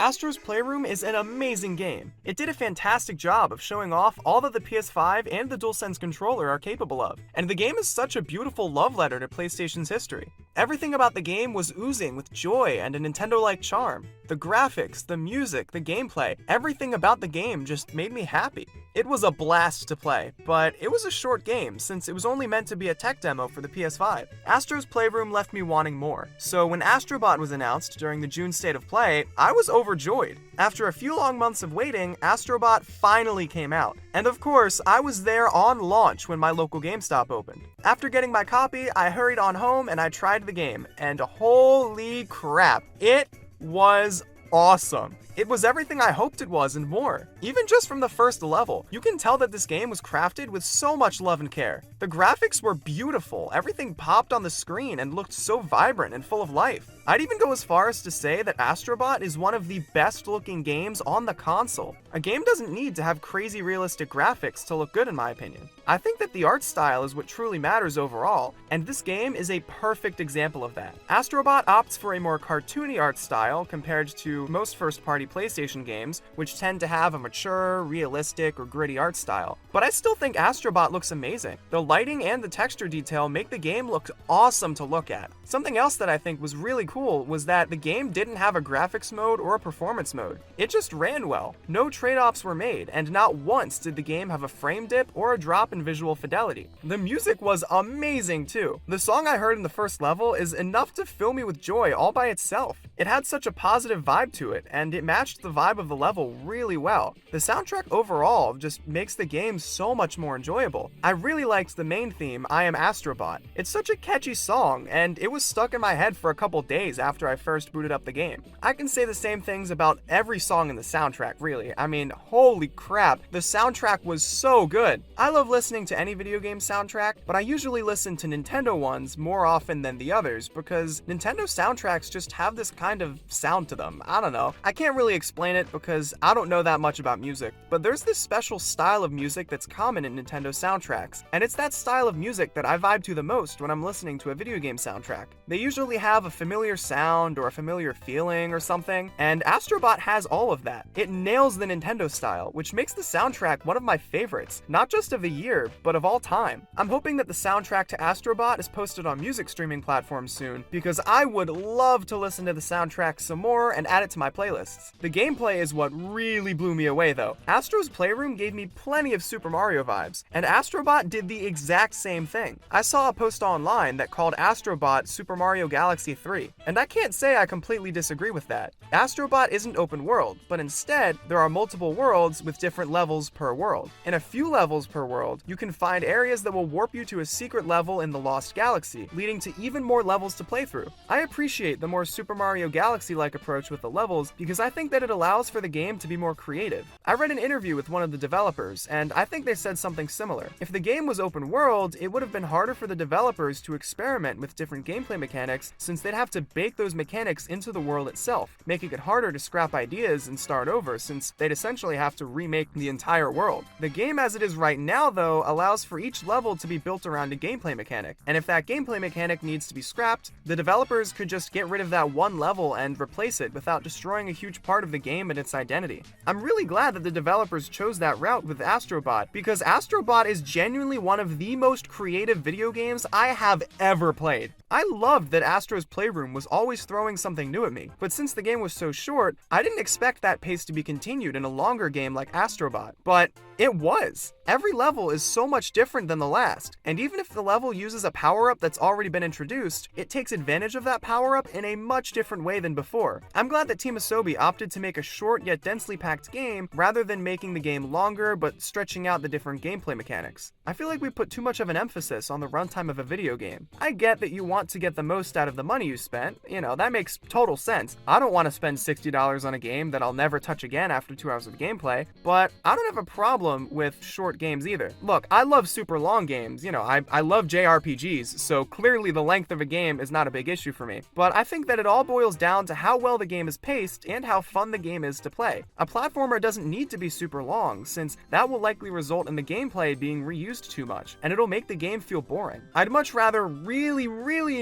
Astro's Playroom is an amazing game. It did a fantastic job of showing off all that the PS5 and the DualSense controller are capable of, and the game is such a beautiful love letter to PlayStation's history. Everything about the game was oozing with joy and a Nintendo-like charm. The graphics, the music, the gameplay, everything about the game just made me happy. It was a blast to play, but it was a short game since it was only meant to be a tech demo for the PS5. Astro's Playroom left me wanting more, so when Astro Bot was announced during the June State of Play, I was overjoyed. After a few long months of waiting, Astro Bot finally came out. And of course, I was there on launch when my local GameStop opened. After getting my copy, I hurried on home and I tried the game, and holy crap, it was awesome. It was everything I hoped it was and more. Even just from the first level, you can tell that this game was crafted with so much love and care. The graphics were beautiful, everything popped on the screen and looked so vibrant and full of life. I'd even go as far as to say that Astro Bot is one of the best looking games on the console. A game doesn't need to have crazy realistic graphics to look good in my opinion. I think that the art style is what truly matters overall, and this game is a perfect example of that. Astro Bot opts for a more cartoony art style compared to most first-party PlayStation games, which tend to have a mature, realistic, or gritty art style. But I still think Astro Bot looks amazing. The lighting and the texture detail make the game look awesome to look at. Something else that I think was really cool was that the game didn't have a graphics mode or a performance mode. It just ran well. No trade-offs were made, and not once did the game have a frame dip or a drop in visual fidelity. The music was amazing too. The song I heard in the first level is enough to fill me with joy all by itself. It had such a positive vibe to it, and it matched the vibe of the level really well. The soundtrack overall just makes the game so much more enjoyable. I really liked the main theme, I Am Astro Bot. It's such a catchy song, and it was stuck in my head for a couple days after I first booted up the game. I can say the same things about every song in the soundtrack, really. I mean, holy crap, the soundtrack was so good. I love listening to any video game soundtrack, but I usually listen to Nintendo ones more often than the others because Nintendo soundtracks just have this kind of sound to them. I don't know. I can't really explain it because I don't know that much about music, but there's this special style of music that's common in Nintendo soundtracks, and it's that style of music that I vibe to the most when I'm listening to a video game soundtrack. They usually have a familiar sound or a familiar feeling or something, and Astro Bot has all of that. It nails the Nintendo style, which makes the soundtrack one of my favorites, not just of the year, but of all time. I'm hoping that the soundtrack to Astro Bot is posted on music streaming platforms soon, because I would love to listen to the soundtrack some more and add it to my playlists. The gameplay is what really blew me away though. Astro's Playroom gave me plenty of Super Mario vibes, and Astro Bot did the exact same thing. I saw a post online that called Astro Bot Super Mario Galaxy 3, and I can't say I completely disagree with that. Astro Bot isn't open world, but instead, there are multiple worlds with different levels per world. In a few levels per world, you can find areas that will warp you to a secret level in the Lost Galaxy, leading to even more levels to play through. I appreciate the more Super Mario Galaxy-like approach with the levels because I think that it allows for the game to be more creative. I read an interview with one of the developers, and I think they said something similar. If the game was open world, it would have been harder for the developers to experiment with different gameplay mechanics since they'd have to bake those mechanics into the world itself, making it harder to scrap ideas and start over since they'd essentially have to remake the entire world. The game as it is right now though allows for each level to be built around a gameplay mechanic, and if that gameplay mechanic needs to be scrapped, the developers could just get rid of that one level and replace it without destroying a huge part of the game and its identity. I'm really glad that the developers chose that route with Astro Bot because Astro Bot is genuinely one of the most creative video games I have ever played. I loved that Astro's Playroom was always throwing something new at me, but since the game was so short, I didn't expect that pace to be continued in a longer game like Astro Bot. But it was. Every level is so much different than the last, and even if the level uses a power-up that's already been introduced, it takes advantage of that power-up in a much different way than before. I'm glad that Team Asobi opted to make a short yet densely packed game rather than making the game longer but stretching out the different gameplay mechanics. I feel like we put too much of an emphasis on the runtime of a video game. I get that you want to get the most out of the money you spent, that makes total sense. I don't want to spend $60 on a game that I'll never touch again after 2 hours of gameplay, but I don't have a problem with short games either. Look, I love super long games, I love JRPGs, so clearly the length of a game is not a big issue for me. But I think that it all boils down to how well the game is paced and how fun the game is to play. A platformer doesn't need to be super long, since that will likely result in the gameplay being reused too much, and it'll make the game feel boring. I'd much rather really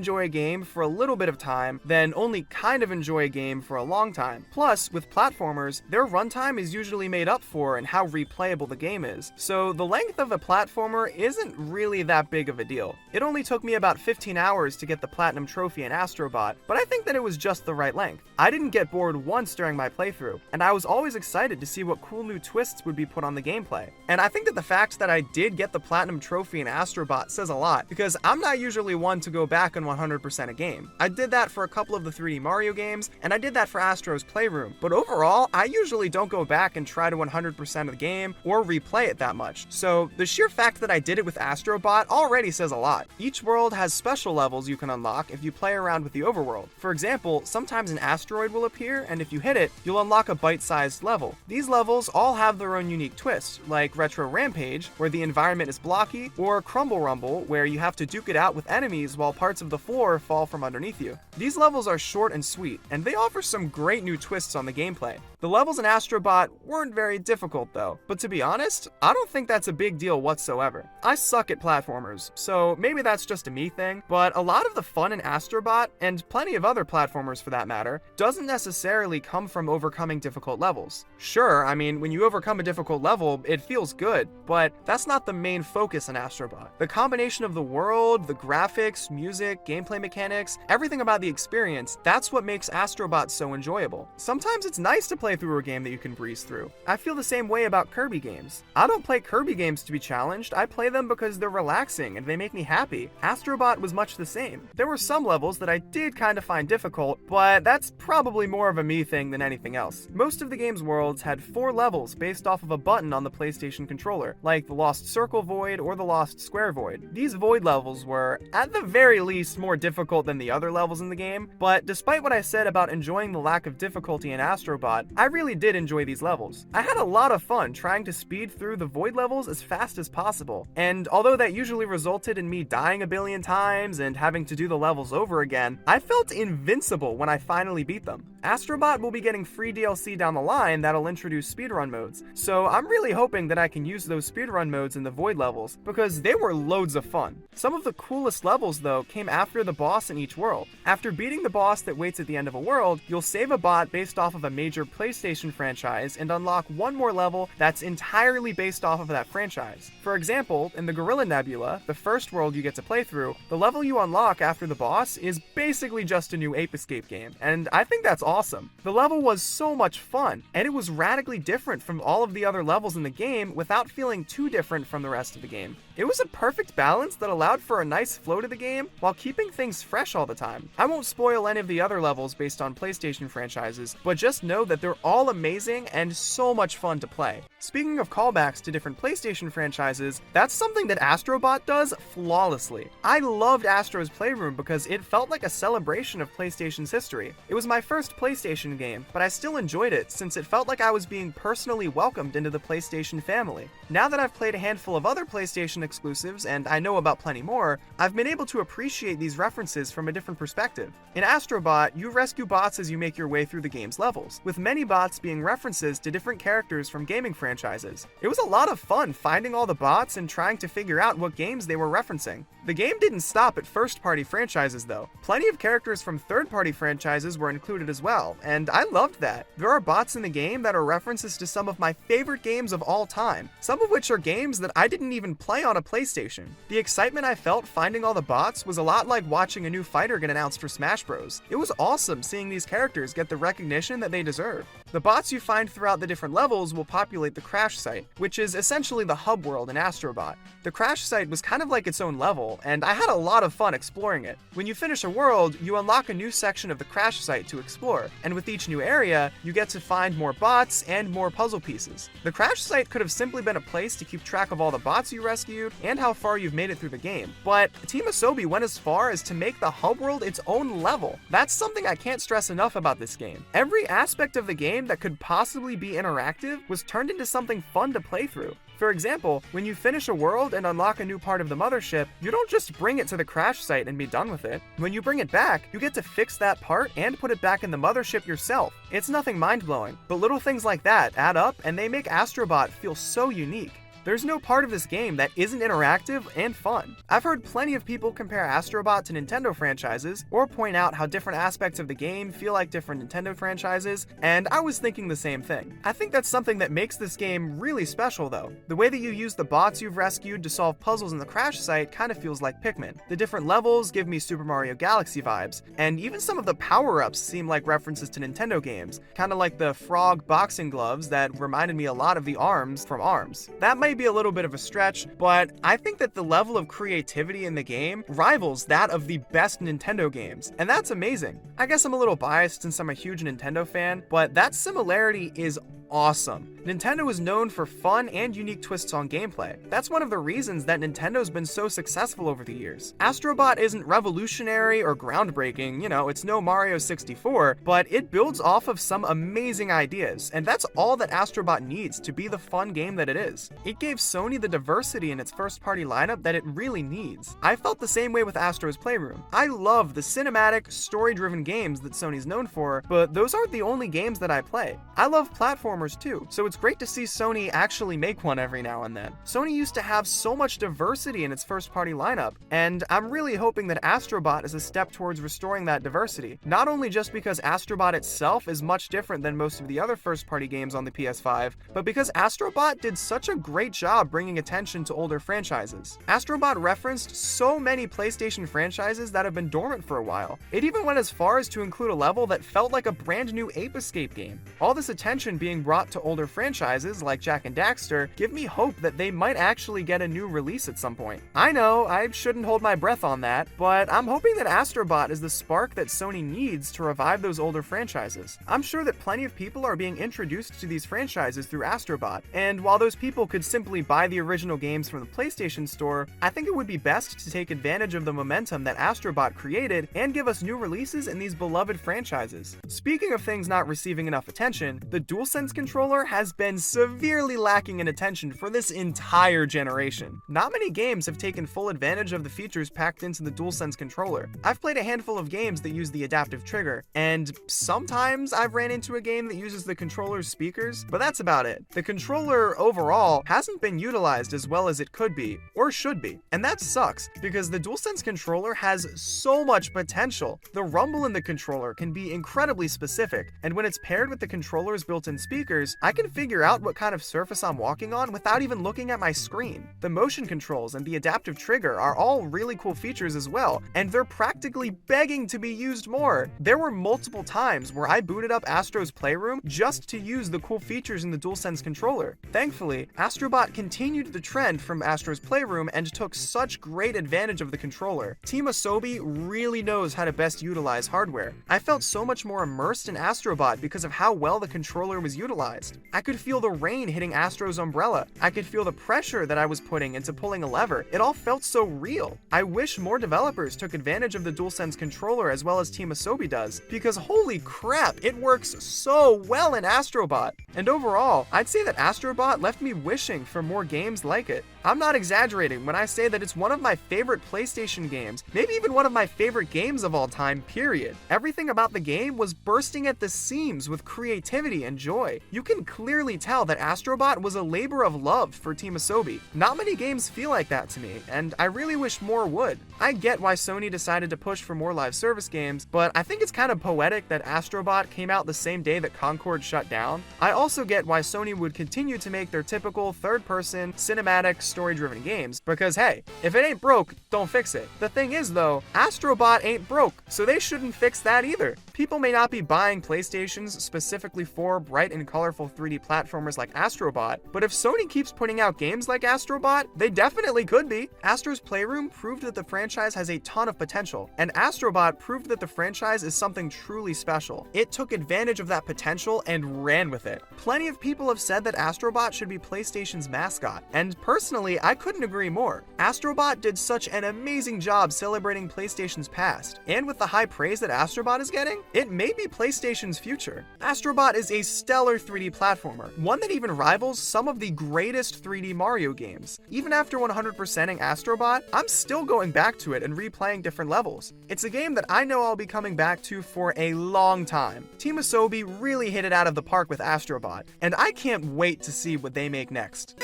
enjoy a game for a little bit of time, then only kind of enjoy a game for a long time. Plus, with platformers, their runtime is usually made up for in how replayable the game is, so the length of a platformer isn't really that big of a deal. It only took me about 15 hours to get the Platinum Trophy in Astro Bot, but I think that it was just the right length. I didn't get bored once during my playthrough, and I was always excited to see what cool new twists would be put on the gameplay. And I think that the fact that I did get the Platinum Trophy in Astro Bot says a lot, because I'm not usually one to go back and 100% a game. I did that for a couple of the 3D Mario games, and I did that for Astro's Playroom, but overall, I usually don't go back and try to 100% of the game or replay it that much. So the sheer fact that I did it with Astro Bot already says a lot. Each world has special levels you can unlock if you play around with the overworld. For example, sometimes an asteroid will appear, and if you hit it, you'll unlock a bite-sized level. These levels all have their own unique twists, like Retro Rampage, where the environment is blocky, or Crumble Rumble, where you have to duke it out with enemies while parts of the floor fall from underneath you. These levels are short and sweet, and they offer some great new twists on the gameplay. The levels in Astro Bot weren't very difficult though, but to be honest, I don't think that's a big deal whatsoever. I suck at platformers, so maybe that's just a me thing, but a lot of the fun in Astro Bot, and plenty of other platformers for that matter, doesn't necessarily come from overcoming difficult levels. Sure, I mean, when you overcome a difficult level, it feels good, but that's not the main focus in Astro Bot. The combination of the world, the graphics, music, gameplay mechanics, everything about the experience, that's what makes Astro Bot so enjoyable. Sometimes it's nice to play through a game that you can breeze through. I feel the same way about Kirby games. I don't play Kirby games to be challenged, I play them because they're relaxing and they make me happy. Astro Bot was much the same. There were some levels that I did kind of find difficult, but that's probably more of a me thing than anything else. Most of the game's worlds had 4 levels based off of a button on the PlayStation controller, like the Lost Circle Void or the Lost Square Void. These void levels were, at the very least, more difficult than the other levels in the game, but despite what I said about enjoying the lack of difficulty in Astro Bot, I really did enjoy these levels. I had a lot of fun trying to speed through the void levels as fast as possible, and although that usually resulted in me dying a billion times and having to do the levels over again, I felt invincible when I finally beat them. Astro Bot will be getting free DLC down the line that'll introduce speedrun modes, so I'm really hoping that I can use those speedrun modes in the void levels, because they were loads of fun. Some of the coolest levels though came after the boss in each world. After beating the boss that waits at the end of a world, you'll save a bot based off of a major PlayStation franchise and unlock one more level that's entirely based off of that franchise. For example, in the Gorilla Nebula, the first world you get to play through, the level you unlock after the boss is basically just a new Ape Escape game, and I think that's awesome. The level was so much fun, and it was radically different from all of the other levels in the game without feeling too different from the rest of the game. It was a perfect balance that allowed for a nice flow to the game while keeping things fresh all the time. I won't spoil any of the other levels based on PlayStation franchises, but just know that they're all amazing and so much fun to play. Speaking of callbacks to different PlayStation franchises, that's something that Astro Bot does flawlessly. I loved Astro's Playroom because it felt like a celebration of PlayStation's history. It was my first PlayStation game, but I still enjoyed it since it felt like I was being personally welcomed into the PlayStation family. Now that I've played a handful of other PlayStation exclusives, and I know about plenty more, I've been able to appreciate these references from a different perspective. In Astro Bot, you rescue bots as you make your way through the game's levels, with many bots being references to different characters from gaming franchises. It was a lot of fun finding all the bots and trying to figure out what games they were referencing. The game didn't stop at first-party franchises though. Plenty of characters from third-party franchises were included as well, and I loved that. There are bots in the game that are references to some of my favorite games of all time, some of which are games that I didn't even play on a PlayStation. The excitement I felt finding all the bots was a lot like watching a new fighter get announced for Smash Bros. It was awesome seeing these characters get the recognition that they deserve. The bots you find throughout the different levels will populate the Crash site, which is essentially the hub world in Astro Bot. The Crash site was kind of like its own level, and I had a lot of fun exploring it. When you finish a world, you unlock a new section of the Crash site to explore, and with each new area, you get to find more bots and more puzzle pieces. The Crash site could have simply been a place to keep track of all the bots you rescued and how far you've made it through the game, but Team Asobi went as far as to make the hub world its own level. That's something I can't stress enough about this game. Every aspect of the game that could possibly be interactive was turned into something fun to play through. For example, when you finish a world and unlock a new part of the mothership, you don't just bring it to the Crash site and be done with it. When you bring it back, you get to fix that part and put it back in the mothership yourself. It's nothing mind-blowing, but little things like that add up and they make Astro Bot feel so unique. There's no part of this game that isn't interactive and fun. I've heard plenty of people compare Astro Bot to Nintendo franchises, or point out how different aspects of the game feel like different Nintendo franchises, and I was thinking the same thing. I think that's something that makes this game really special though. The way that you use the bots you've rescued to solve puzzles in the crash site kind of feels like Pikmin. The different levels give me Super Mario Galaxy vibes, and even some of the power-ups seem like references to Nintendo games, kind of like the frog boxing gloves that reminded me a lot of the arms from ARMS. That might be a little bit of a stretch, but I think that the level of creativity in the game rivals that of the best Nintendo games, and that's amazing. I guess I'm a little biased since I'm a huge Nintendo fan, but that similarity is awesome. Nintendo is known for fun and unique twists on gameplay. That's one of the reasons that Nintendo's been so successful over the years. Astro Bot isn't revolutionary or groundbreaking, it's no Mario 64, but it builds off of some amazing ideas, and that's all that Astro Bot needs to be the fun game that it is. It gave Sony the diversity in its first-party lineup that it really needs. I felt the same way with Astro's Playroom. I love the cinematic, story-driven games that Sony's known for, but those aren't the only games that I play. I love platformers too, so it's great to see Sony actually make one every now and then. Sony used to have so much diversity in its first-party lineup, and I'm really hoping that Astro Bot is a step towards restoring that diversity. Not only just because Astro Bot itself is much different than most of the other first-party games on the PS5, but because Astro Bot did such a great job bringing attention to older franchises. Astro Bot referenced so many PlayStation franchises that have been dormant for a while. It even went as far as to include a level that felt like a brand new Ape Escape game. All this attention being brought to older franchises like Jak and Daxter give me hope that they might actually get a new release at some point. I know I shouldn't hold my breath on that, but I'm hoping that Astro Bot is the spark that Sony needs to revive those older franchises. I'm sure that plenty of people are being introduced to these franchises through Astro Bot, and while those people could simply buy the original games from the PlayStation Store, I think it would be best to take advantage of the momentum that Astro Bot created and give us new releases in these beloved franchises. Speaking of things not receiving enough attention, the DualSense controller has been severely lacking in attention for this entire generation. Not many games have taken full advantage of the features packed into the DualSense controller. I've played a handful of games that use the adaptive trigger, and sometimes I've ran into a game that uses the controller's speakers, but that's about it. The controller overall hasn't been utilized as well as it could be, or should be, and that sucks, because the DualSense controller has so much potential. The rumble in the controller can be incredibly specific, and when it's paired with the controller's built-in speakers, I can figure out what kind of surface I'm walking on without even looking at my screen. The motion controls and the adaptive trigger are all really cool features as well, and they're practically begging to be used more. There were multiple times where I booted up Astro's Playroom just to use the cool features in the DualSense controller. Thankfully, Astro Bot continued the trend from Astro's Playroom and took such great advantage of the controller. Team Asobi really knows how to best utilize hardware. I felt so much more immersed in Astro Bot because of how well the controller was utilized. I could feel the rain hitting Astro's umbrella. I could feel the pressure that I was putting into pulling a lever. It all felt so real. I wish more developers took advantage of the DualSense controller as well as Team Asobi does, because holy crap, it works so well in Astro Bot. And overall, I'd say that Astro Bot left me wishing for more games like it. I'm not exaggerating when I say that it's one of my favorite PlayStation games, maybe even one of my favorite games of all time, period. Everything about the game was bursting at the seams with creativity and joy. You can clearly tell that Astro Bot was a labor of love for Team Asobi. Not many games feel like that to me, and I really wish more would. I get why Sony decided to push for more live service games, but I think it's kind of poetic that Astro Bot came out the same day that Concord shut down. I also get why Sony would continue to make their typical third-person, cinematic, story-driven games, because hey, if it ain't broke, don't fix it. The thing is though, Astro Bot ain't broke, so they shouldn't fix that either. People may not be buying PlayStations specifically for bright and colorful 3D platformers like Astro Bot, but if Sony keeps putting out games like Astro Bot, they definitely could be. Astro's Playroom proved that the franchise has a ton of potential, and Astro Bot proved that the franchise is something truly special. It took advantage of that potential and ran with it. Plenty of people have said that Astro Bot should be PlayStation's mascot, and personally, I couldn't agree more. Astro Bot did such an amazing job celebrating PlayStation's past, and with the high praise that Astro Bot is getting, it may be PlayStation's future. Astro Bot is a stellar 3D platformer, one that even rivals some of the greatest 3D Mario games. Even after 100%ing Astro Bot, I'm still going back to it and replaying different levels. It's a game that I know I'll be coming back to for a long time. Team Asobi really hit it out of the park with Astro Bot, and I can't wait to see what they make next.